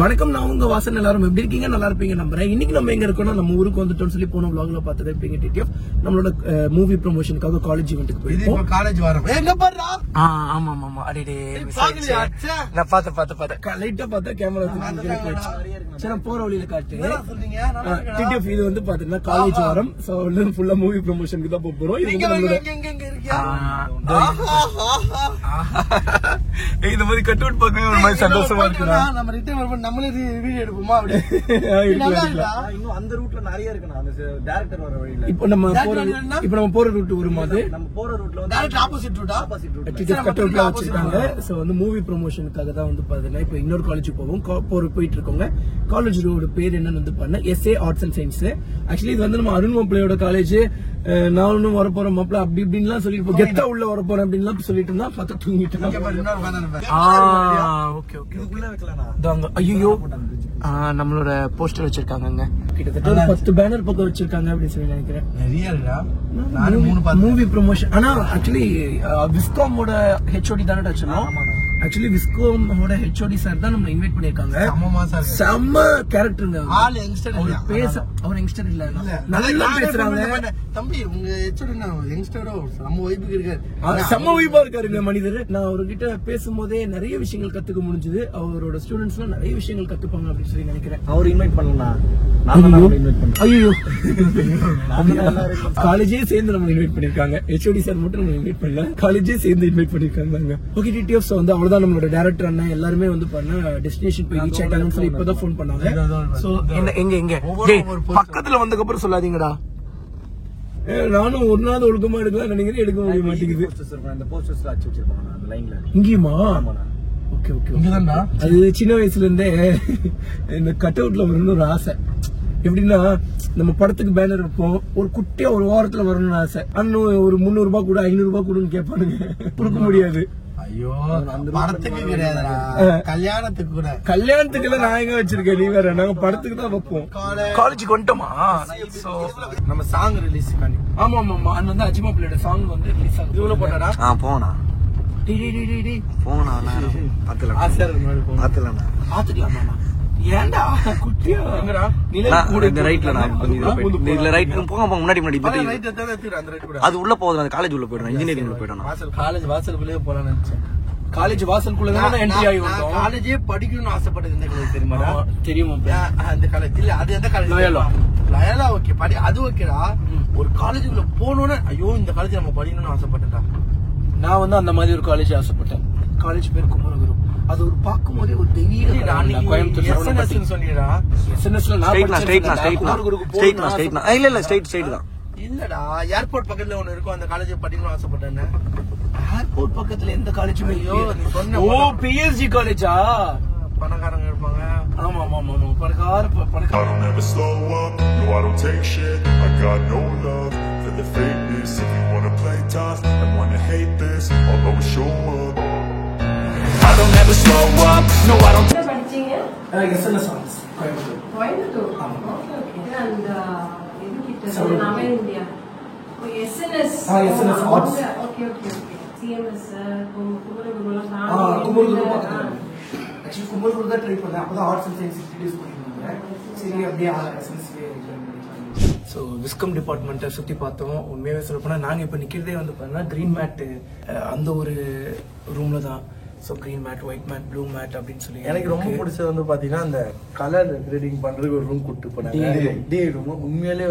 வணக்கம், நான் உங்க வாசன். எல்லாரும் எப்படி இருக்கீங்க? நல்லா இருப்பீங்க நம்புறேன். இன்னைக்கு நம்ம எங்க இருக்கோம்னா நம்ம ஊருக்கு வந்துட்டோம்னு சொல்லி போன vlogல பார்த்தது எப்படிங்க டிடிஎஃப் நம்மளோட மூவி ப்ரமோஷனுக்காக காலேஜ் ஈவென்ட்க்கு போயிருக்கோம். காலேஜ் வரோம். எங்க பாறா? ஆமா ஆமா ஆமா. அடடே நான் பாத்த லைட்டா பார்த்தா கேமரா போச்சு. சரி போற வழியில காட்டு. டிடிஎஃப் இது வந்து பாத்தீங்கன்னா காலேஜ் வரோம். சோ ஃபுல்லா மூவி ப்ரமோஷனுக்கு தான் போறோம். இது இந்த மாதிரி கட் அவுட் பார்க்கவே ஒரு மாதிரி சந்தோஷமா இருக்குடா. நம்ம ரிட்டர்ன் வரும்போது நம்மளே வீடியோ எடுப்போமா? அப்படியே இன்னும் அந்த ரூட்ல நிறைய இருக்குண்ணா. அந்த டைரக்டர் வர வழியில இப்போ நம்ம போற ரூட் வரும்போது நம்ம போற ரூட்ல வந்து டைரக்ட் ஆப்போசிட் ரூட் கட் அவுட்ல வச்சிருக்காங்க. சோ வந்து மூவி ப்ரமோஷனுக்காக தான் வந்து பாத்தீங்கன்னா இப்போ இன்னொரு காலேஜுக்கு போயிட்டு இருக்கோங்க. காலேஜ் ரோட பேர் என்னன்னு வந்து பண்ண SA arts and science. Actually இது வந்து நம்ம அருண் மாப்பிள்ளையோட காலேஜ். நான் ஒன்னும் வர போறேன் மாப்பிள்ள அப்படி இப்படின்லாம் சொல்லிட்டு கெத்தா உள்ள வர போறேன் அப்படின்லாம் சொல்லிட்டு இருந்தா பார்த்தா தூங்கிட்டு. ஐயோ நம்மளோட போஸ்டர் வச்சிருக்காங்க. கிட்டத்தட்ட ஒரு 10 பேனர் பக்கம் வச்சிருக்காங்க அப்படின்னு சொல்லி நினைக்கிறேன். Movie promotion. ஆனா ஆக்சுவலி விஸ்காமோட HOD தானே வச்சிருந்தோம். ஆக்சுவலி விஸ்கோமோட HOD சார் தான் நம்ம இன்வைட் பண்ணிருக்காங்க. செம்ம கேரக்டருங்க. அவர் யங்ஸ்டர் இல்ல, நல்லா பேசுறாங்க. தம்பி உங்க HOD யங்ஸ்டரோ செம்ம வைபுக்கு இருக்காரு. செம்ம வைபா இருக்காருங்க மனிதர். நான் அவர்கிட்ட பேசும்போதே நிறைய விஷயங்கள் கத்துக்க முடிஞ்சது. அவரோட ஸ்டூடெண்ட்ஸ் எல்லாம் நிறைய விஷயங்கள் கத்துப்பாங்க அப்படின்னு சொல்லி நினைக்கிறேன். அவர் இன்வைட் பண்ணலாம். ஐயோ காலேஜே சேர்ந்து நம்ம இன்வைட் பண்ணிருக்காங்க. HOD சார் மட்டும் நம்ம இன்வைட் பண்ணல, காலேஜே சேர்ந்து இன்வைட் பண்ணிருக்காங்க. ஓகே டிடிஎஃப் வந்து அவ்வளவுதான். நம்மளோட டைரக்டர் அண்ணன் எல்லாருமே வந்து பண்ண டெஸ்டினேஷன் போய் ரீச் ஆயிட்டாங்கன்னு சொல்லி இப்பதான் போன் பண்ணாங்க. சோ எங்க பக்கத்துல வந்ததுக்கு அப்புறம் சொல்லாதீங்கடா. நானும் ஒரு நாள் ஒழுக்கமா எடுக்கலாம் நினைக்கிறேன், எடுக்க முடிய மாட்டேங்குது. இங்கேயுமா? அது சின்ன வயசுல இருந்தே இந்த கட் அவுட்ல வரணும்னு ஒரு ஆசை. எப்படின்னா நம்ம படத்துக்கு பேனர் இருப்போம், ஒரு குட்டியா ஒரு ஓரத்துல வரணும்னு ஆசை. அண்ணன் ஒரு 300 ரூபாய் கூட 500 ரூபாய் கூடன்னு கேட்பானுங்க, கொடுக்க முடியாது. ஐயோ படத்துக்கு கிடையாது, கல்யாணத்துக்கு கூட. கல்யாணத்துக்கு எல்லாம் நான் எங்க வச்சிருக்கேன், நீ வேற. நாங்க படத்துக்கு தான் வைப்போம். காலேஜுக்கு வந்துட்டோமா? நம்ம சாங் ரிலீஸ் பண்ணி. ஆமா ஆமா ஆமா. அண்ணன் வந்து அஜிமா பிள்ளையோட சாங் வந்து ரிலீஸ் ஆகுது. இவ்வளவு போட்டாடா? போனா போனா ஏன்டா குட்டியா அது உள்ள போகுது. அந்த காலேஜ் உள்ள போயிடும், இன்ஜினியரிங் உள்ள போயிடும். காலேஜ் வாசலுக்குள்ளே போலான்னு நினைச்சேன். காலேஜ் வாசலுக்குள்ள என்ட்ரி ஆகி வந்தோம். காலேஜே படிக்கணும்னு ஆசைப்பட்டது இந்த காலேஜ் தெரியுமா? தெரியுமா? அந்த காலேஜ் இல்ல, அது எந்த காலேஜ்? லயலா. ஓகே படி, அது ஓகேடா. ஒரு காலேஜுக்குள்ள போனோன்னு ஐயோ இந்த காலேஜ் நம்ம படிக்கணும்னு ஆசைப்பட்டேன்டா. நான் வந்து அந்த மாதிரி ஒரு காலேஜ் ஆசைப்பட்டேன். காலேஜ் பேர் குமரகுரு. அது ஒரு பார்க்கும் போதே ஒரு தெரிய கோயம்புத்தூர் இல்லடா. ஏர்போர்ட் பக்கத்துல ஒண்ணு இருக்கும், அந்த காலேஜ் படிக்கணும்னு ஆசைப்பட்டேன். ஏர்போர்ட் பக்கத்துல எந்த காலேஜுமே இல்லையோ. நீ சொன்ன PSG காலேஜா? பணக்காரங்க இருப்பாங்க. ஆமா ஆமா ஆமா பணக்கார. The fakeness, if you wanna play tough and wanna hate this, I'll always show up. I don't ever slow up, no I don't. என்ன படிச்சீங்க? SNS songs. Coimbatore. Okay okay. And இது கிட்ட நாமே India. SNS. SNS arts. Okay okay okay. CMS குமரகுருல நான் குமரகுரு பார்த்தேன். Actually Kumaraguru தான் try பண்ணேன். அப்பதான் ஆர்ட்ஸ் அண்ட் சயின்ஸ் இன்ட்ரோ듀ஸ் பண்ணிருந்தாங்க. சரி அப்படியே SNS ஸோ விஸ்கம் டிபார்ட்மெண்ட்டை சுற்றி பார்த்தோம். உண்மையாகவே சொல்ல போனால் நாங்கள் இப்போ நிற்கிறதே வந்து பார்த்தீங்கன்னா க்ரீன் மேட்டு அந்த ஒரு ரூமில் தான். So green mat, white mat, blue mat அப்படின்னு சொல்லி. எனக்கு ரொம்ப பிடிச்சது வந்து பார்த்தீங்கன்னா அந்த கலர் கிரேடிங் பண்ணுறதுக்கு ஒரு ரூம் கூப்பிட்டு போனாங்க. DI ரூம் உண்மையிலே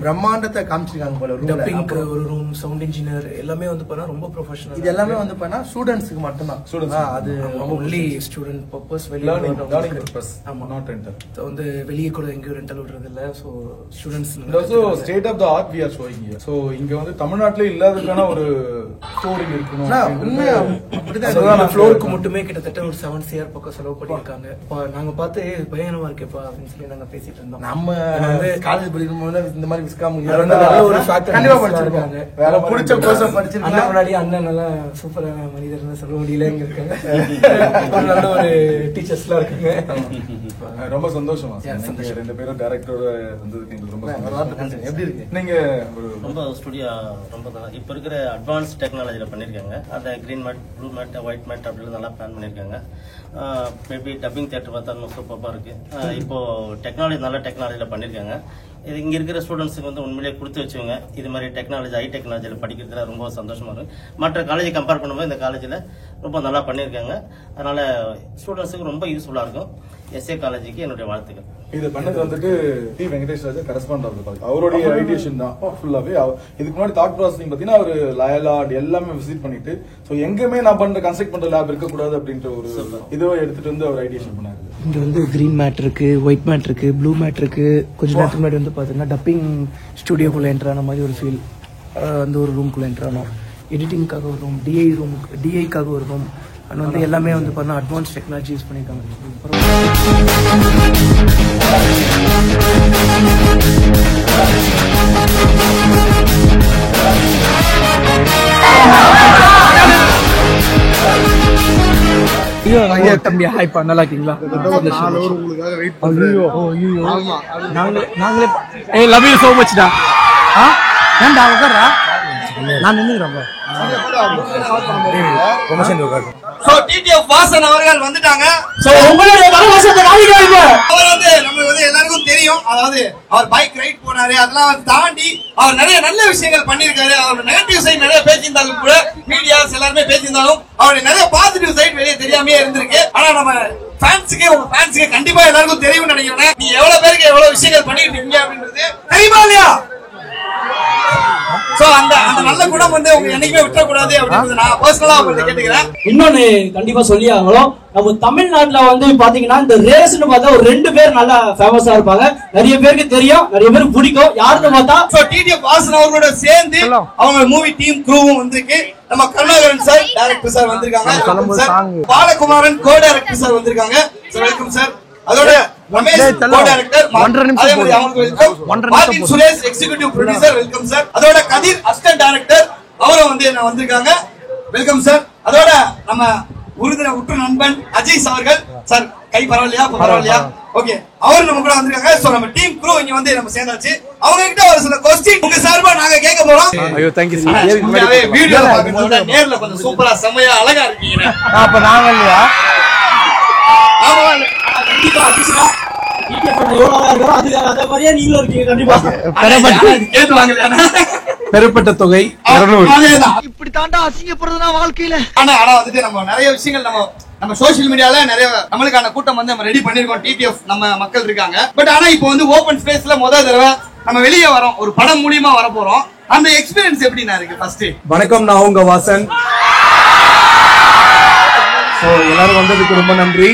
பிரம்மாண்டத்தை காமிச்சிருக்காங்க போல. டப்பிங்க்கு ஒரு ரூம், சவுண்ட் இன்ஜினியர் எல்லாமே வந்து பார்த்தா ரொம்ப ப்ரொஃபஷனல். இது எல்லாமே வந்து பார்த்தா ஸ்டூடெண்ட்ஸுக்கு மட்டும்தான். அது ஒன்லி ஸ்டூடெண்ட் பர்பஸ், வெளியே பர்பஸ். ஆமாம், நாட் ரெண்டல். ஸோ வந்து வெளியே கூட எங்கேயும் ரெண்டல் விடுறது இல்லை. So students state of the art we are showing. So இங்கே வந்து தமிழ்நாட்டில் இல்லாததுக்கான ஒரு ஸ்டோரிங் இருக்கணும். ஃப்ளோருக்கு மட்டுமே கிட்டத்தட்ட ஒரு 7 CR பக்கம் செலவு பண்ணிருக்காங்க. நாங்க பார்த்து பயங்கரமா இருக்கேப்பா அப்படின்னு சொல்லி நாங்க பேசிட்டு இருந்தோம். நம்ம வந்து காலேஜ் படிக்கும் போது இந்த மாதிரி விஸ்காம் ஒரு கண்டிப்பா படிச்சிருக்காங்க. வேற பிடிச்ச கோர்ஸ் படிச்சிருக்காங்க. முன்னாடி அண்ணன் நல்லா சூப்பரான மனிதர்னு சொல்ல முடியலங்க இருக்காங்க. நல்ல ஒரு டீச்சர்ஸ் எல்லாம் இருக்காங்க. ரொம்ப சந்தோஷமா நீங்க 2 பேரும் டைரக்டரோட வந்ததுக்கு எங்களுக்கு ரொம்ப சந்தோஷம். எப்படி இருக்கு நீங்க? ரொம்ப ஸ்டுடியோ ரொம்ப இப்ப இருக்கிற அட்வான்ஸ் டெக்னாலஜில பண்ணிருக்காங்க. அந்த green mat, blue mat, white mat அப்படின்னு நல்லா பிளான் பண்ணிருக்காங்க. மேபி டப்பிங் தியேட்டர் பார்த்தா ரொம்ப சூப்பராக இருக்கு. இப்போ டெக்னாலஜி நல்ல டெக்னாலஜில பண்ணிருக்காங்க. இது இங்க இருக்கிற ஸ்டூடெண்ட்ஸுக்கு வந்து உண்மையிலேயே கொடுத்து வச்சுங்க. இது மாதிரி டெக்னாலஜி ஹை டெக்னாலஜியில படிக்கிறதுல ரொம்ப சந்தோஷமா இருக்கு. மற்ற காலேஜை கம்பேர் பண்ணும்போது இந்த காலேஜில் ரொம்ப நல்லா பண்ணியிருக்காங்க. அதனால ஸ்டூடெண்ட்ஸுக்கு ரொம்ப யூஸ்ஃபுல்லா இருக்கும். SA காலேஜுக்கு என்னுடைய வாழ்த்துக்கள். இது பண்ணது வந்துட்டு T Venkatesh Raja correspondent of the college. அவருடைய ஐடியேஷன் தான் ஃபுல்லாவே. இதுக்கு முன்னாடி தாட் ப்ராசஸிங் பாத்தீங்கன்னா அவர் லயலா எல்லாமே விசிட் பண்ணிட்டு ஸோ எங்கேயுமே நான் கன்ஸ்ட்ரக்ட் பண்ற லேப் இருக்கக்கூடாது அப்படின்ற ஒரு இதுவை எடுத்துட்டு வந்து அவர் ஐடியேஷன் பண்ணாரு. இங்க வந்து கிரீன் மேட் இருக்கு, ஒயிட் மேட் இருக்கு, ப்ளூ மேட் இருக்கு. கொஞ்ச நேரத்துக்கு முன்னாடி வந்து பாத்தீங்கன்னா டப்பிங் ஸ்டுடியோக்குள்ள என்டர் ஆன மாதிரி ஒரு ஃபீல். அந்த ஒரு ரூம்குள்ள என்டர் ஆனோம். எடிட்டிங்காக ஒரு ரூம், டிஐக்காக ஒரு ரூம். அண்ட் வந்து எல்லாமே வந்து பார்த்தா அட்வான்ஸ் டெக்னாலஜி யூஸ் பண்ணியிருக்காங்க. தம்பி ஹாய்ப்பா, நல்லா இருக்கீங்களா? நாங்களே லவ் யூ சோ மச் டா. ஏன்டா உட்கார்றா? நான் நின்னுக்கிறேன். சோ டிடிஎஃப் வாசன் அவர்கள் வந்துட்டாங்க. சோ உங்களுடைய வரவாசத்தை நாளிகாங்க. அவர் வந்து நமக்கு வந்து எல்லாருக்கும் தெரியும். அதாவது அவர் பைக் ரைட் போனாரு. அதெல்லாம் தாண்டி அவர் நிறைய நல்ல விஷயங்கள் பண்ணிருக்காரு. அவரோட நெகட்டிவ் சைடு நிறைய பேசியிருந்தாலும் கூட மீடியாஸ் எல்லாருமே பேசியிருந்தாலும் அவருடைய நிறைய பாசிட்டிவ் சைடு வெளியே தெரியாமே இருந்திருக்கு. ஆனா நம்ம உங்க ஃபேன்ஸுக்கு கண்டிப்பா எல்லாருக்கும் தெரியும்னு நினைக்கிறேன். நீங்க எவ்வளவு பேருக்கு எவ்வளவு விஷயங்கள் பண்ணிட்டு இருக்கீங்க அப்படின்றது தெரியுமா இல்லையா? சோ அந்த நல்ல குணம் வந்து உங்க என்னைக்குமே விட்டுறக்கூடாது அப்படின்னு நான் பர்சனலா உங்களுக்கு கேட்டுக்கிறேன். இன்னொன்னு கண்டிப்பா சொல்லி ஆகணும். நம்ம தமிழ்நாட்டுல வந்து பாத்தீங்கன்னா இந்த ரேஸ்னு பார்த்தா ஒரு 2 பேர் நல்லா ஃபேமஸா இருப்பாங்க. நிறைய பேருக்கு தெரியும், நிறைய பேருக்கு பிடிக்கும். யாருன்னு பார்த்தா டிடிஎஃப் வாசன் அவர்களோட சேர்ந்து அவங்க மூவி டீம் க்ரூவும் வந்திருக்கு. நம்ம கருணாகரன் சார் டைரக்டர் சார் வந்திருக்காங்க. பாலகுமாரன் கோ டைரக்டர் சார் வந்திருக்காங்க. Sir welcome sir. அதோட ரமேஷ் கோ டைரக்டர், அதே மாதிரி அவங்களுக்கு welcome. Martin Suresh executive producer, welcome sir. அதோட கதிர் அசிஸ்டன்ட் டைரக்டர், அவரும் வந்து வந்திருக்காங்க. Welcome sir. அதோட நம்ம உறுதின உற்ற நண்பன் அஜய் அவர்கள். சார் கை பரவாயில்லையா? ஓகே, அவரும் நம்ம கூட வந்திருக்காங்க. சோ நம்ம டீம் க்ரூ இங்க வந்து நம்ம சேர்ந்தாச்சு. அவங்க கிட்ட ஒரு சில क्वेश्चन உங்க சார்பா நாங்க கேட்க போறோம். ஐயோ थैंक यू சார். வீடியோல பாக்குறத நேர்ல கொஞ்சம் சூப்பரா செமையா அழகா இருக்கீங்க. அப்ப நாங்க இல்லையா? ஆமா கண்டிப்பா அபிஷா டிடிஎஃப் எவ்வளவு இருக்கோ அதே மாதிரியே நீங்களும் இருக்கீங்க. கண்டிப்பா பெறப்பட்ட தொகை 200. இப்படி தாண்டா அசிங்கப்படுறதுனா வாழ்க்கையில. ஆனா வந்துட்டு நம்ம நிறைய விஷயங்கள் நம்ம சோசியல் மீடியால நிறைய நம்மளுக்கான கூட்டம் வந்து நம்ம ரெடி பண்ணிருக்கோம். டிடிஎஃப் நம்ம மக்கள் இருக்காங்க. பட் ஆனா இப்போ வந்து ஓபன் ஸ்பேஸ்ல முதல் தடவை நம்ம வெளியே வரோம், ஒரு படம் மூலியமா வர போறோம். அந்த எக்ஸ்பீரியன்ஸ் எப்படின்னா இருக்கு? ஃபர்ஸ்ட் வணக்கம், நான் உங்க வாசன். எல்லாரும் வந்ததுக்கு ரொம்ப நன்றி.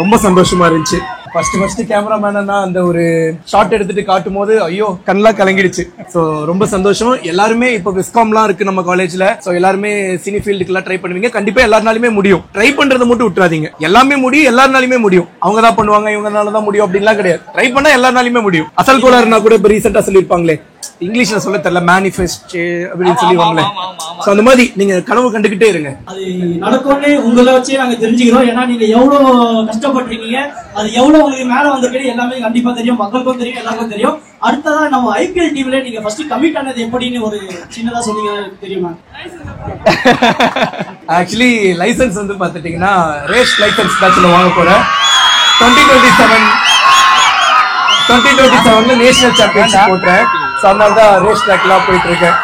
ரொம்ப சந்தோஷமா இருந்துச்சு. ஃபர்ஸ்ட் கேமராமேனா அந்த ஒரு ஷாட் எடுத்துட்டு காட்டும் போது ஐயோ கண்ணெல்லாம் கலங்கிடுச்சு. சோ ரொம்ப சந்தோஷம். எல்லாருமே இப்ப விஸ்காம்லாம் இருக்கு நம்ம காலேஜ்ல. சோ எல்லாருமே சினி ஃபீல்டுக்குலாம் ட்ரை பண்ணுவீங்க. கண்டிப்பா எல்லாருனாலுமே முடியும். ட்ரை பண்றதை மட்டும் விட்டுறாதீங்க. எல்லாமே முடியும், எல்லாருனாலுமே முடியும். அவங்க தான் பண்ணுவாங்க, இவங்கனாலதான் முடியும் அப்படின்லாம் கிடையாது. ட்ரை பண்ணா எல்லாருனாலுமே முடியும். அசல் கோளாறுனா கூட இப்ப ரீசெண்டா சொல்லிருப்பாங்களே, இங்கிலீஷ்ல சொல்ல தெரியல, மேனிஃபெஸ்ட் அப்படின்னு சொல்லிடுவாங்களே. சோ அந்த மாதிரி நீங்க கனவு கண்டுகிட்டே இருங்க. அது நடக்கும்னு உங்களை வச்சே நாங்க தெரிஞ்சுக்கிறோம். ஏன்னா நீங்க எவ்வளவு கஷ்டப்பட்டிருக்கீங்க, அது எவ்வளவு உங்களுக்கு மேல வந்திருக்கு எல்லாமே கண்டிப்பா தெரியும். மக்களுக்கும் தெரியும், எல்லாருக்கும் தெரியும். அடுத்ததா நம்ம ஐபிஎல் டீம்ல நீங்க ஃபர்ஸ்ட் கமிட் ஆனது எப்படின்னு ஒரு சின்னதா சொன்னீங்க தெரியுமா? ஆக்சுவலி லைசன்ஸ் வந்து பாத்துட்டீங்கன்னா ரேஸ் லைசன்ஸ் பேட்ச்ல வாங்க போறேன். 2027 நேஷனல் சாம்பியன்ஷிப் போட்டேன். அதனால தான் ரேஸ் ட்ராக்லாம் போயிட்டு இருக்கேன்.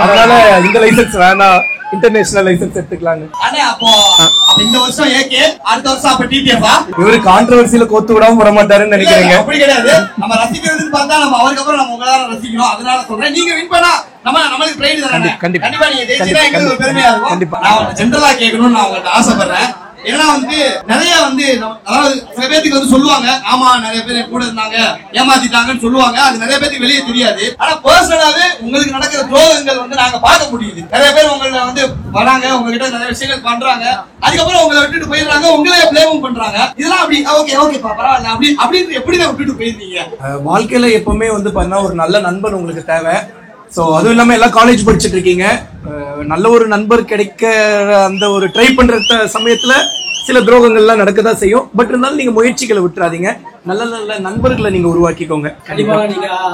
அதனால இந்த லைசன்ஸ் வேணாம், இன்டர்நேஷனல் லைசன்ஸ் எடுத்துக்கலாங்க. இந்த வருஷம் ஏகே, அடுத்த வருஷம் அப்ப டிடிஎஃப். இவரு கான்ட்ரோவர்சியில கோத்து விடாம வர மாட்டாருன்னு நினைக்கிறீங்க. அப்படி கிடையாது. நம்ம ரசிக்கிறதுன்னு பார்த்தா நம்ம அவருக்கு அப்புறம் நம்ம உங்களால ரசிக்கிறோம். அதனால சொல்றேன், நீங்க வின் பண்ணா நம்மளுக்கு பிரைட் தானே. கண்டிப்பா நீங்க ஜெயிச்சா எங்களுக்கு பெருமையா இருக்கும். கண்டிப்பா நான் ஜெனரலா கேட்கணும்னு நான் உங்களுக்கு ஆசைப்படுறேன். ஏன்னா வந்து நிறைய வந்து அதாவது சில பேருக்கு வந்து சொல்லுவாங்க, ஆமா நிறைய பேர் கூட இருந்தாங்க ஏமாத்திட்டாங்கன்னு சொல்லுவாங்க, அது நிறைய பேருக்கு வெளியே தெரியாது. ஆனா பர்சனலாவே உங்களுக்கு நடக்கிற துரோகங்கள் வந்து நாங்க பார்க்க முடியுது. நிறைய பேர் உங்களை வந்து வராங்க, உங்ககிட்ட நிறைய விஷயங்கள் பண்றாங்க, அதுக்கப்புறம் உங்களை விட்டுட்டு போயிடுறாங்க, உங்களே பிளேமும் பண்றாங்க. இதெல்லாம் அப்படி ஓகேப்பா பரவாயில்ல அப்படின்னு எப்படி விட்டுட்டு போயிருந்தீங்க? வாழ்க்கையில எப்பவுமே வந்து பாத்தீங்கன்னா ஒரு நல்ல நண்பன் உங்களுக்கு தேவை. ஸோ அதுவும் இல்லாமல் எல்லாம் காலேஜ் படிச்சுட்டு இருக்கீங்க. நல்ல ஒரு நண்பர் கிடைக்க அந்த ஒரு ட்ரை பண்ற சமயத்துல சில துரோகங்கள்லாம் நடக்கதான் செய்யும். பட் இருந்தாலும் நீங்க முயற்சிகளை விட்டுறாதீங்க. நல்ல நல்ல நண்பர்களை நீங்க உருவாக்கிக்கோங்க.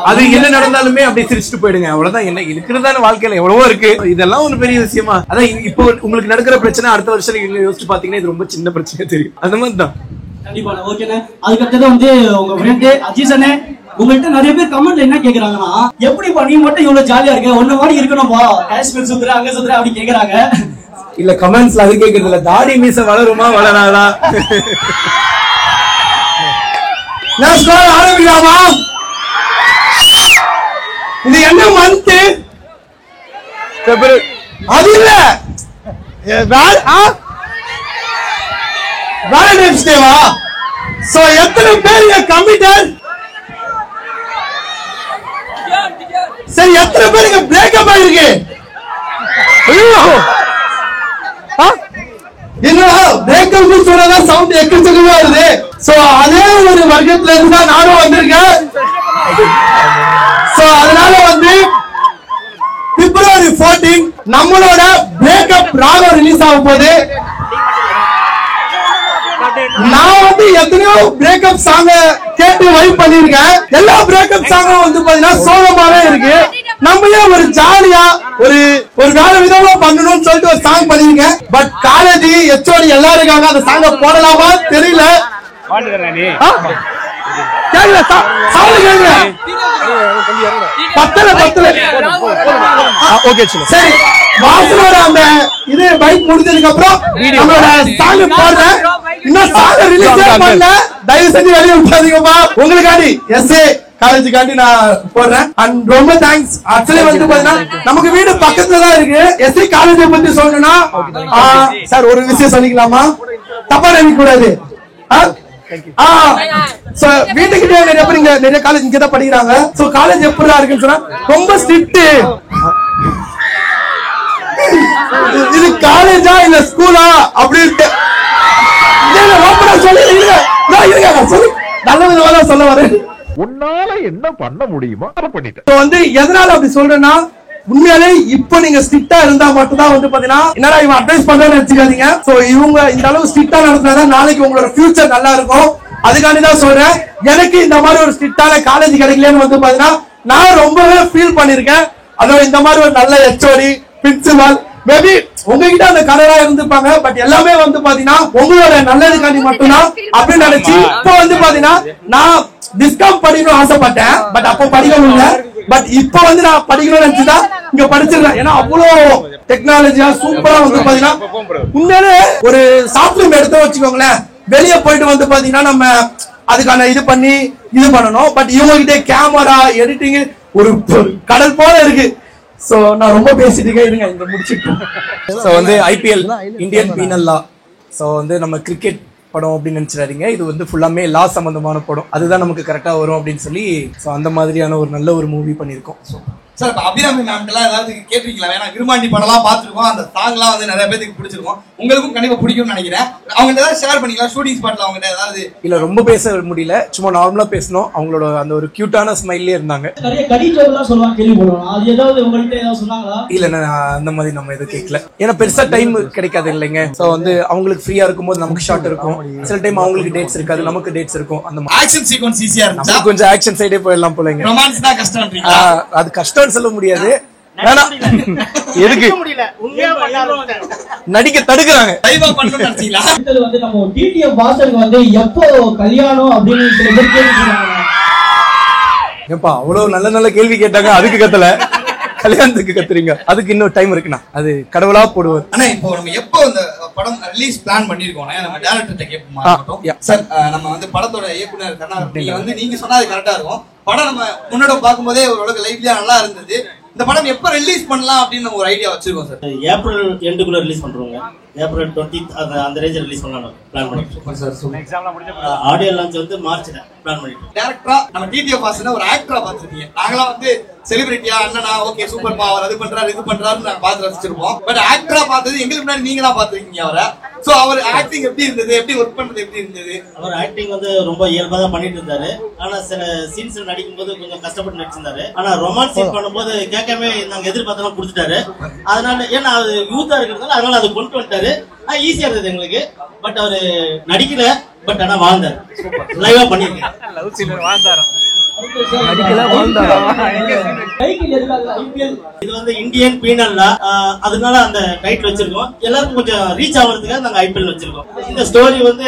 அது என்ன நடந்தாலுமே அப்படியே சிரிச்சுட்டு போயிடுங்க. அவ்வளவுதான். என்ன இருக்கிறதான வாழ்க்கையில எவ்வளவோ இருக்கு. இதெல்லாம் ஒரு பெரிய விஷயமா? அதான் இப்போ உங்களுக்கு நடக்கிற பிரச்சனை அடுத்த வருஷம் நீங்க யோசிச்சு பாத்தீங்கன்னா இது ரொம்ப சின்ன பிரச்சனை தெரியும். அந்த மாதிரி தான். கண்டிப்பா. ஓகேண்ணே. அதுக்கடுத்தது வந்து உங்க ஃப்ரெண்டு அஜீசனே உங்கள்கிட்ட நிறைய பேர் கமெண்ட்ல என்ன கேக்குறாங்கன்னா, எப்படி நீ மட்டும் இவ்வளவு ஜாலியா இருக்க, ஒன்ன மாதிரி இருக்கணும்பா, காஷ்மீர் சுத்துற அங்க சுத்துற அப்படி கேக்குறாங்க. இல்ல கமெண்ட்ஸ்ல அது கேக்குறது இல்ல, தாடி மீச வளருமா வளராதா ஆரம்பிக்கலாமா? இது என்ன மந்த்? அது இல்ல வேலண்டைன்ஸ் டேவா? சோ எத்தனை பேர் கமிட்டட்? சரி எத்தனை பேருக்கு பிரேக்கப் ஆயிருக்கு? என்னடா பிரேக்கப் சொல்றதா சவுண்ட் எக்கச்சக்கமா வருது. சோ அதே ஒரு வர்க்கத்துல இருந்து தான் நானும் வந்திருக்கேன். சோ அதனால வந்து February 14 நம்மளோட பிரேக்கப் ராகம் ரிலீஸ் ஆக போகுது. நான் வந்து எத்தனையோ பிரேக்கப் சாங்க கேட்டு வைப் பண்ணிருக்கேன். எல்லா பிரேக்கப் சாங்கும் வந்து பாத்தீங்கன்னா சோகமாவே இருக்கு. நம்ம ஏன் ஒரு ஜாலியா ஒரு வேற விதமா பண்ணணும்னு சொல்லிட்டு ஒரு சாங் பண்ணிருக்கேன். பட் காலேஜ் எச்ஓடி எல்லாரும் இருக்காங்க, அந்த சாங்க போடலாமா தெரியல. சரி வாசனோட அந்த இது பைக் முடிஞ்சதுக்கு அப்புறம் நம்மளோட சாங் போடுறேன். இன்னும் சாங் ரிலீஸ் பண்ணல, தயவு செஞ்சு வெளியே விட்டாதீங்கப்பா. உங்களுக்காண்டி எஸ்ஏ காலேஜுக்காண்டி நான் போடுறேன். அண்ட் ரொம்ப தேங்க்ஸ். ஆக்சுவலி வந்து பாத்தீங்கன்னா நமக்கு வீடு பக்கத்துல தான் இருக்கு. எஸ்ஏ காலேஜை பத்தி சொல்லணும்னா சார் ஒரு விஷயம் சொல்லிக்கலாமா? தப்பா நினைக்க கூடாது. வீட்டுக்கிட்டே நிறைய பேர் இங்க நிறைய காலேஜ் இங்க தான் படிக்கிறாங்க. சோ காலேஜ் எப்படிதான் இருக்குன்னு சொன்னா ரொம்ப ஸ்ட்ரிக்ட். இது காலேஜா இல்ல ஸ்கூலா அப்படின்னு சொல்லி நல்ல விதமா சொல்ல வரேன். உன்னால என்ன பண்ண முடியுமோ அதை பண்ணிட்டு வந்து எதனால அப்படி சொல்றேன்னா, உண்மையாலே இப்ப நீங்க ஸ்ட்ரிக்டா இருந்தா மட்டும் தான் வந்து பாத்தீங்கன்னா என்னடா இவன் அட்வைஸ் பண்றேன்னு நினைச்சுக்காதீங்க. சோ இவங்க இந்த அளவு ஸ்ட்ரிக்டா நடந்தாதான் நாளைக்கு உங்களோட ஃபியூச்சர் நல்லா இருக்கும். அதுக்காண்டி தான் சொல்றேன். எனக்கு இந்த மாதிரி ஒரு ஸ்ட்ரிக்டான காலேஜ் கிடைக்கலன்னு வந்து பாத்தீங்கன்னா நான் ரொம்பவே ஃபீல் பண்ணிருக்கேன். அதோட இந்த மாதிரி ஒரு நல்ல எச்ஓடி பிரின்சிபால் மேபி உங்ககிட்ட அந்த கலரா இருந்துப்பாங்க. பட் எல்லாமே வந்து பாத்தீங்கன்னா உங்களோட நல்லதுக்காண்டி மட்டும்தான் அப்படின்னு நினைச்சு இப்ப வந்து பாத்தீங்கன்னா நான் டிஸ்கவுண்ட் படிக்கணும்னு ஆசைப்பட்டேன். பட் அப்ப படிக்க முடியல. பட் இப்ப வந்து நான் படிக்கணும்னு நினைச்சுதான் இங்க படிச்சிருக்கேன். ஏன்னா அவ்வளவு டெக்னாலஜியா சூப்பரா வந்து பாத்தீங்கன்னா உண்மையிலே ஒரு சாஃப்ட்வேர் எடுத்து வச்சுக்கோங்களேன். வெளியே போயிட்டு வந்து பாத்தீங்கன்னா நம்ம அதுக்கான இது பண்ணி இது பண்ணணும். பட் இவங்க கிட்ட கேமரா எடிட்டிங் ஒரு கடல் போல இருக்கு. சோ நான் ரொம்ப பேசிட்டு இருங்க இந்த முடிச்சிட்டு. சோ வந்து ஐபிஎல் இந்தியன் பீனல் லா. சோ வந்து நம்ம கிரிக்கெட் படம் அப்படின்னு நினைச்சிடாதீங்க. இது வந்து ஃபுல்லாமே லா சம்பந்தமான படம். அதுதான் நமக்கு கரெக்டா வரும் அப்படின்னு சொல்லி சோ அந்த மாதிரியான ஒரு நல்ல ஒரு மூவி பண்ணிருக்கோம். சார் இப்ப அபிராமி மேம்லாம் ஏதாவது கேட்டிருக்கலாம்? ஏன்னா விரும்பாண்டி படம்லாம் பார்த்துருக்கோம், அந்த சாங்லாம் வந்து நிறைய பேருக்கு பிடிச்சிருக்கும், உங்களுக்கும் கண்டிப்பா பிடிக்கும்னு நினைக்கிறேன். அவங்க ஏதாவது ஷேர் பண்ணிக்கலாம் ஷூட்டிங் ஸ்பாட்ல அவங்க ஏதாவது? இல்ல ரொம்ப பேச முடியல, சும்மா நார்மலா பேசணும். அவங்களோட அந்த ஒரு கியூட்டான ஸ்மைல்லே இருந்தாங்க. இல்ல அந்த மாதிரி நம்ம எதுவும் கேட்கல. ஏன்னா பெருசா டைம் கிடைக்காது இல்லைங்க. சோ வந்து அவங்களுக்கு ஃப்ரீயா இருக்கும்போது நமக்கு ஷார்ட் இருக்கும், சில டைம் அவங்களுக்கு டேட்ஸ் இருக்காது, நமக்கு டேட்ஸ் இருக்கும். அந்த ஆக்ஷன் சீக்வென்ஸ் ஈஸியா இருந்துச்சு, கொஞ்சம் ஆக்ஷன் சைடே போயிடலாம் போலங்க. ரொமான்ஸ் தான் கஷ்டம். அது கஷ்டம் சொல்ல முடியாது. எதுக்கு நடிக்க தடுக்கிறாங்க? அவ்வளவு நல்ல நல்ல கேள்வி கேட்டாங்க, அதுக்கு கத்தல. கல்யாணத்துக்கு கத்துறீங்க, அதுக்கு இன்னும் டைம் இருக்குண்ணா. அது கடவுளா போடுவார். ஆனா இப்போ நம்ம எப்போ இந்த படம் ரிலீஸ் பிளான் பண்ணிருக்கோம், நம்ம டைரக்டர்ட்ட கேட்போமா? சார் நம்ம வந்து படத்தோட இயக்குனர் நீங்க சொன்னது கரெக்டா இருக்கும். படம் நம்ம முன்னோட பார்க்கும்போதே ஓரளவுக்கு லைவ்லியா நல்லா இருந்தது. இந்த படம் எப்ப ரிலீஸ் பண்ணலாம் அப்படின்னு ஒரு ஐடியா வச்சிருக்கோம் சார். ஏப்ரல் எண்டுக்குள்ள ரிலீஸ் பண்றோங்க. ஏப்ரல் 20th அந்த ரேஞ்சில் ரிலீஸ் பண்ணலாம் பிளான் பண்ணிட்டு. ஆடியோ லான்ச் வந்து மார்ச்ல பிளான் பண்ணிட்டு. டைரக்டரா நம்ம டிடிஎஃப் வாசன ஒரு ஆக்டரா பாத்துருக்கீங்க. நாங்களாம் வந்து செலிபிரிட்டியா அண்ணனா ஓகே சூப்பர் பவர் அது பண்றாரு இது பண்றாருன்னு நாங்க பார்த்து ரசிச்சிருப்போம். பட் ஆக்டரா பார்த்தது எங்களுக்கு முன்னாடி நீங்க தான் பாத்துருக்கீங்க அவரை. சோ அவர் ஆக்டிங் எப்படி இருந்தது, எப்படி ஒர்க் பண்றது எப்படி இருந்தது? அவர் ஆக்டிங் வந்து ரொம்ப இயல்பா தான் பண்ணிட்டு இருந்தாரு. ஆனா சில சீன்ஸ் நடிக்கும் போது கொஞ்சம் கஷ்டப்பட்டு நடிச்சிருந்தாரு. ஆனா ரொமான்ஸ் சீன் பண்ணும்போது கேட்காம நாங்க எதிர்பார்த்தெல்லாம் கொடுத்துட்டாரு. அதனால ஏன்னா அது யூத்தா இருக்கிறதுனால அதனால அதை கொண்டு வந்துட்டாரு. ஈஸியா இருந்தது எங்களுக்கு. பட் அவரு நடிக்கல, பட் ஆனா வாழ்ந்தாரு. லைவா பண்ணிருக்கேன். இது வந்து இந்தியன் பீனல் லா, அதனால அந்த டைட்டில் வச்சிருக்கோம். எல்லாருக்கும் கொஞ்சம் ரீச் ஆகிறதுக்காக நாங்க ஐபிஎல் வச்சிருக்கோம். இந்த ஸ்டோரி வந்து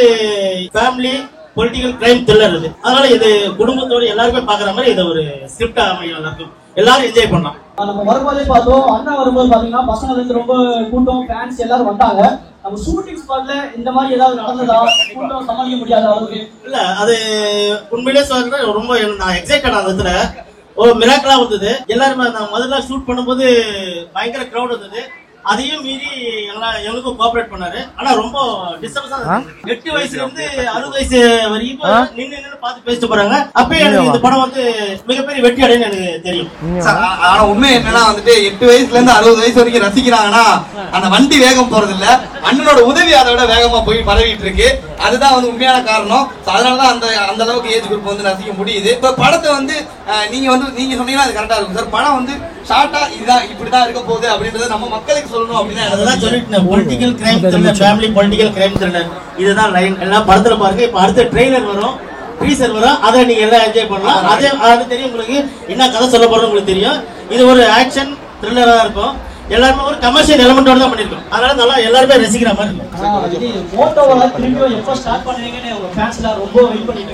ஃபேமிலி பொலிட்டிக்கல் கிரைம் த்ரில்லர் இது. அதனால இது குடும்பத்தோட எல்லாருமே பாக்குற மாதிரி இது ஒரு ஸ்கிரிப்டா அமையும். எல்லாருக்கும் எல்லாரும் என்ஜாய் பண்ணலாம். நம்ம வரும்போதே பார்த்தோம், அண்ணா வரும்போது பாத்தீங்கன்னா பசங்க வந்து ரொம்ப கூட்டம், ஃபேன்ஸ் எல்லாரும் வந்தாங்க. நம்ம ஷூட்டிங் ஸ்பாட்ல இந்த மாதிரி ஏதாவது நடந்ததா? கூட்டம் சமாளிக்க முடியாத அளவுக்கு இல்ல, அது உண்மையிலே சொல்ற ரொம்ப நான் எக்ஸைட்டட் ஆனதுல ஒரு மிராக்கிளா வந்தது. எல்லாருமே நான் முதல்ல ஷூட் பண்ணும்போது பயங்கர கிரௌட் வந்தது. அதையும் மீறி எங்களுக்கும் கோஆபரேட் பண்ணாரு. ஆனா ரொம்ப டிஸ்டர்பன்ஸா 8 வயசுல இருந்து 60 வயசு வரைக்கும் நின்று பார்த்து பேசிட்டு போறாங்க. அப்பயே எனக்கு இந்த படம் வந்து மிகப்பெரிய வெற்றி அடைன்னு எனக்கு தெரியும். ஆனா உண்மை என்னன்னா வந்துட்டு 8 வயசுல இருந்து 60 வயசு வரைக்கும் ரசிக்கிறாங்கன்னா அந்த வண்டி வேகம் போறது இல்ல, அண்ணனோட உதவி அதை விட வேகமா போய் பரவிட்டு இருக்கு. அதுதான் வந்து உண்மையான காரணம். அதனாலதான் அந்த அளவுக்கு ஏஜ் குரூப் வந்து ரசிக்க முடியுது. இப்ப படத்தை வந்து நீங்க சொன்னீங்கன்னா அது கரெக்டா இருக்கும் சார். படம் வந்து ஷார்ட்டா இதுதான் இப்படிதான் இருக்க போகுது அப்படின்றத நம்ம மக்களுக்கு சொல்லணும் அப்படின்னு அதெல்லாம் சொல்லிட்டு political crime thriller, family political crime thriller இதுதான் லைன். எல்லாம் படத்துல பாருங்க. இப்ப அடுத்த ட்ரெய்லர் வரும், டீசர் வரும். அதை நீங்க எல்லாம் என்ஜாய் பண்ணலாம். அது தெரியும் உங்களுக்கு என்ன கதை சொல்ல போறோம் உங்களுக்கு தெரியும். இது ஒரு ஆக்ஷன் த்ரில்லரா இருக்கும். எல்லாருமே ஒரு கமர்ஷியல் எலிமெண்டோட தான் பண்ணிருக்கோம். அதனால நல்லா எல்லாருமே ரசிக்கிற மாதிரி இருக்கும்.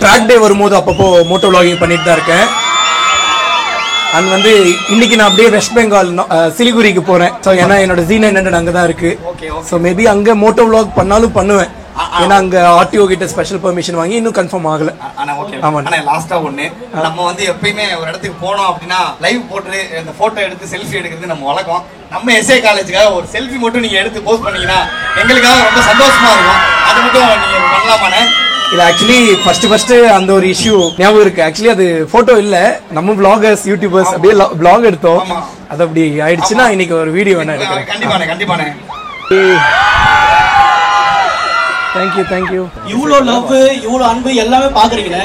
ட்ராக் டே வரும்போது அப்பப்போ மோட்டோ விளாகிங் பண்ணிட்டு தான் இருக்கேன். அண்ட் வந்து இன்னைக்கு நான் அப்படியே வெஸ்ட் பெங்கால் சிலிகுரிக்கு போறேன். ஸோ ஏன்னா என்னோட Z900 அங்கே தான் இருக்கு. ஸோ மேபி அங்கே மோட்டோ விளாக் பண்ணாலும் பண்ணுவேன். ஏன்னா அங்க ஆர்டிஓ கிட்ட ஸ்பெஷல் பெர்மிஷன் வாங்கி இன்னும் கன்ஃபார்ம் ஆகல. ஆமா லாஸ்டா ஒண்ணு, நம்ம வந்து எப்பயுமே ஒரு இடத்துக்கு போனோம் அப்படின்னா லைவ் போட்டு இந்த போட்டோ எடுத்து செல்ஃபி எடுக்கிறது நம்ம வழக்கம். நம்ம எஸ்ஏ காலேஜுக்காக ஒரு செல்ஃபி மட்டும் நீங்க எடுத்து போஸ்ட் பண்ணீங்கன்னா எங்களுக்காக ரொம்ப சந்தோஷமா இருக்கும். அது மட்டும் நீங்க பண்ணலாமானே? இல்ல ஆக்சுவலி ஃபர்ஸ்ட் அந்த ஒரு இஷ்யூ ஞாபகம் இருக்கு. ஆக்சுவலி அது போட்டோ இல்ல, நம்ம vloggers யூடியூபர்ஸ் அப்படியே vlog எடுத்தோம். அது அப்படி ஆயிடுச்சுன்னா இன்னைக்கு ஒரு வீடியோ வேணா எடுக்கிறேன். கண்டிப்பானே. தேங்க்யூ. இவ்வளோ லவ், இவ்வளோ அன்பு எல்லாமே பாக்குறீங்களே,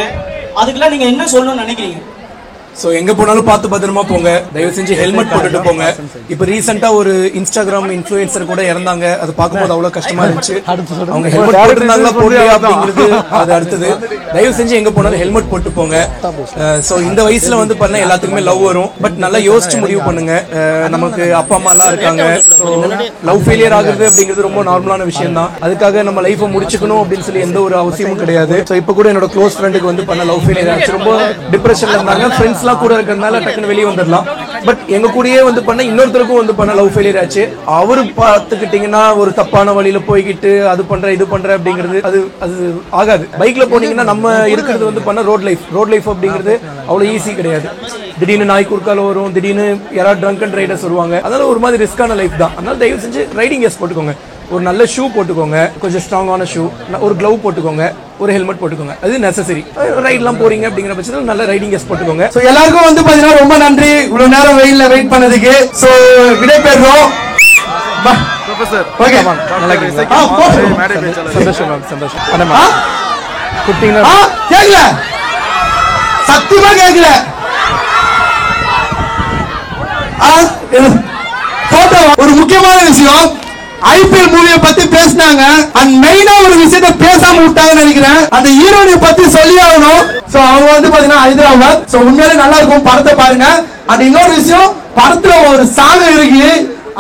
அதுக்கெல்லாம் நீங்க என்ன சொல்லணும்னு நினைக்கிறீங்க? ஸோ எங்க போனாலும் பார்த்து பத்திரமா போங்க. தயவு செஞ்சு ஹெல்மெட் போட்டுட்டு போங்க. இப்போ ரீசெண்டா ஒரு இன்ஸ்டாகிராம் இன்ஃபுளுசர் கூட இறந்தாங்க. அது பார்க்கும்போது அவ்வளவு கஷ்டமா இருந்துச்சு. அவங்க ஹெல்மெட் போட்டுருந்தாங்களா போடலையா அப்படிங்கிறது அது அடுத்தது. தயவு செஞ்சு எங்க போனாலும் ஹெல்மெட் போட்டு போங்க. ஸோ இந்த வயசுல வந்து பண்ண எல்லாத்துக்குமே லவ் வரும். பட் நல்லா யோசிச்சு முடிவு பண்ணுங்க. நமக்கு அப்பா அம்மா எல்லாம் இருக்காங்க. ஸோ லவ் ஃபெயிலியர் ஆகுறது அப்படிங்கிறது ரொம்ப நார்மலான விஷயம் தான். அதுக்காக நம்ம லைஃபை முடிச்சுக்கணும் அப்படின்னு சொல்லி எந்த ஒரு அவசியமும் கிடையாது. ஸோ இப்போ கூட என்னோட க்ளோஸ் ஃப்ரெண்டுக்கு வந்து பண்ண லவ் ஃபெயிலியர் ஆச்சு. ரொம்ப டிப்ரெஷன்ல இருந்தாங்க. ஃப்ரெண்ட்ஸ் கூட இருக்கிறதுனால டக்குன்னு வெளியே வந்துடலாம். பட் எங்க கூடயே வந்து பண்ண இன்னொருத்தருக்கும் வந்து பண்ண லவ் ஃபெயிலியர் ஆச்சு. அவரு பார்த்துக்கிட்டீங்கன்னா ஒரு தப்பான வழியில போய்கிட்டு அது பண்ற இது பண்ற அப்படிங்கிறது அது ஆகாது. பைக்ல போனீங்கன்னா நம்ம இருக்கிறது வந்து பண்ண ரோட் லைஃப் அப்படிங்கிறது அவ்வளவு ஈஸி கிடையாது. திடீர்னு நாய் குறுக்கால வரும், திடீர்னு யாராவது ட்ரங்க் அண்ட் ரைடர்ஸ் வருவாங்க. அதனால ஒரு மாதிரி ரிஸ்கான லைஃப் தான். அதனால தயவு செஞ்சு ரைடிங் கேஸ் போட்டுக்கோங்க. ஒரு நல்ல ஷூ போட்டுக்கோங்க, கொஞ்சம் ஸ்ட்ராங்கான ஷூ, ஒரு க்ளவ் போட்டுக்கோங்க, ஒரு ஹெல்மெட் போட்டுக்கோங்க. அது நெசசரி. ரைட்லாம் போறீங்க அப்படிங்கிற பட்சத்தில் நல்ல ரைடிங் கேஸ் போட்டுக்கோங்க. சோ எல்லாருக்கும் வந்து பாத்தீங்கன்னா ரொம்ப நன்றி இவ்வளவு நேரம் வெயிட் பண்ணதுக்கு. சோ விடைபெறுறோம். ஓகே நல்லா இருக்கீங்களா? சந்தோஷம். குட்டிங்களா? கேக்கல, சத்தியமா கேக்கல. போட்டோ ஒரு முக்கியமான விஷயம். ஐபிஎல் மூவியை பத்தி பேசினாங்க. அண்ட் மெயினா ஒரு விஷயத்தை பேசாம விட்டாங்கன்னு நினைக்கிறேன். அந்த ஹீரோயினை பத்தி சொல்லி ஆகணும். சோ அவங்க வந்து பாத்தீங்கன்னா ஹைதராபாத். சோ உண்மையிலே நல்லா இருக்கும். படத்தை பாருங்க. அது இன்னொரு விஷயம், படத்துல ஒரு சாங் இருக்கு.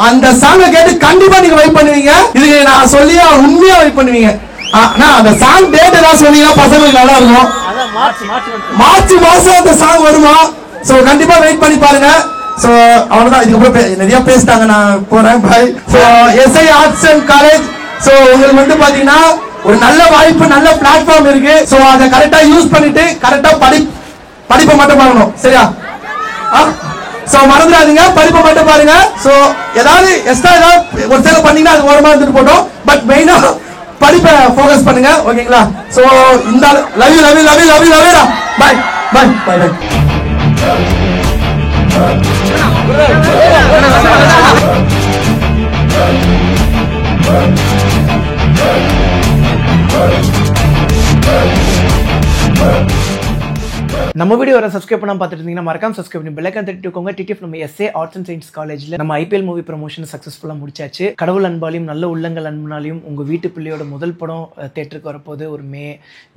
அந்த சாங்கை கேட்டு கண்டிப்பா நீங்க வெயிட் பண்ணுவீங்க. இது நான் சொல்லியா உண்மையா வெயிட் பண்ணுவீங்க. ஆனா அந்த சாங் டேட் ஏதாவது சொன்னீங்கன்னா பசங்களுக்கு நல்லா இருக்கும். மார்ச் மாசம் அந்த சாங் வருமா? சோ கண்டிப்பா வெயிட் பண்ணி பாருங்க. சோ அவ்வளவுதான். இதுக்கப்புறம் நிறைய பேசிட்டாங்க. நான் போறேன். Bye. So SI arts and college. So உங்களுக்கு வந்து பாத்தீங்கன்னா ஒரு நல்ல வாய்ப்பு, நல்ல பிளாட்ஃபார்ம் இருக்கு. சோ அதை கரெக்டா யூஸ் பண்ணிட்டு கரெக்டா படிப்பை மட்டும் பார்க்கணும். சரியா? சோ மறந்துடாதீங்க, படிப்பை மட்டும் பாருங்க. சோ ஏதாவது எக்ஸ்ட்ரா ஏதாவது ஒரு சேவை பண்ணீங்கன்னா அது ஓரமா இருந்துட்டு போட்டோம். பட் மெயினா படிப்பை ஃபோக்கஸ் பண்ணுங்க. ஓகேங்களா? சோ இந்த love you love you love you love you love you. Bye bye bye bye. நம்ம வீடியோ வர சப்ஸ்கிரைப் பண்ணாம பார்த்துட்டு இருந்தீங்கன்னா மறக்காம சப்ஸ்கிரைப் பண்ணி பெல் ஐகான் தட்டிக்கோங்க. டிடிஎஃப் நம்ம எஸ்ஏ ஆர்ட்ஸ் அண்ட் சயின்ஸ் காலேஜ்ல நம்ம ஐபிஎல் மூவி ப்ரமோஷன் சக்சஸ்ஃபுல்லா முடிச்சாச்சு. கடவுள் அன்பாலையும் நல்ல உள்ளங்கள் அன்புனாலையும் உங்க வீட்டு பிள்ளையோட முதல் படம் தியேட்டருக்கு வரப்போது ஒரு மே,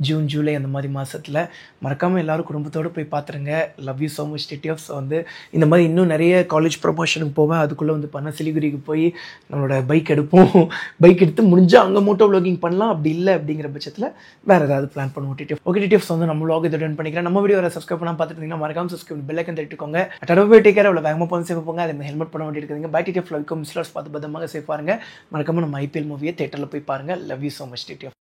ஜூன், ஜூலை அந்த மாதிரி மாசத்துல. மறக்காம எல்லாரும் குடும்பத்தோடு போய் பார்த்துருங்க. Love you so much TTF. வந்து இந்த மாதிரி இன்னும் நிறைய காலேஜ் ப்ரமோஷனுக்கு போவேன். அதுக்குள்ள வந்து பண்ண சிலிகுரிக்கு போய் நம்மளோட பைக் எடுப்போம். பைக் எடுத்து முடிஞ்சா அங்கே மோட்டோ வ்ளாகிங் பண்ணலாம். அப்படி இல்லை அப்படிங்கிற பட்சத்தில் வேற ஏதாவது பிளான் பண்ணுவோம் டிடிஎஃப். ஓகே டிடிஎஃப் வந்து நம்ம வ்ளாக் இதோட பண்ணிக்கிறேன். நம்ம வீடியோ சப்ஸ்கிரைப் பண்ணாம பார்த்துட்டு இருந்தீங்கன்னா மறக்காம சப்ஸ்கிரைப் பெல் ஐகான் தட்டிக்கோங்க. Take care. அவ்வளோ வேகமாக போய் சேஃபாக போங்க. அதே மாதிரி ஹெல்மெட் பண்ண வேண்டிய இருக்குதுங்க. Bye TTF. லவ் யூ மிஸ்லர்ஸ் பார்த்து பத்திரமாக சேஃப் பாருங்க. மறக்காம நம்ம ஐபிஎல் மூவியை தியேட்டரில் போய் பாருங்க. Love you so much TTF.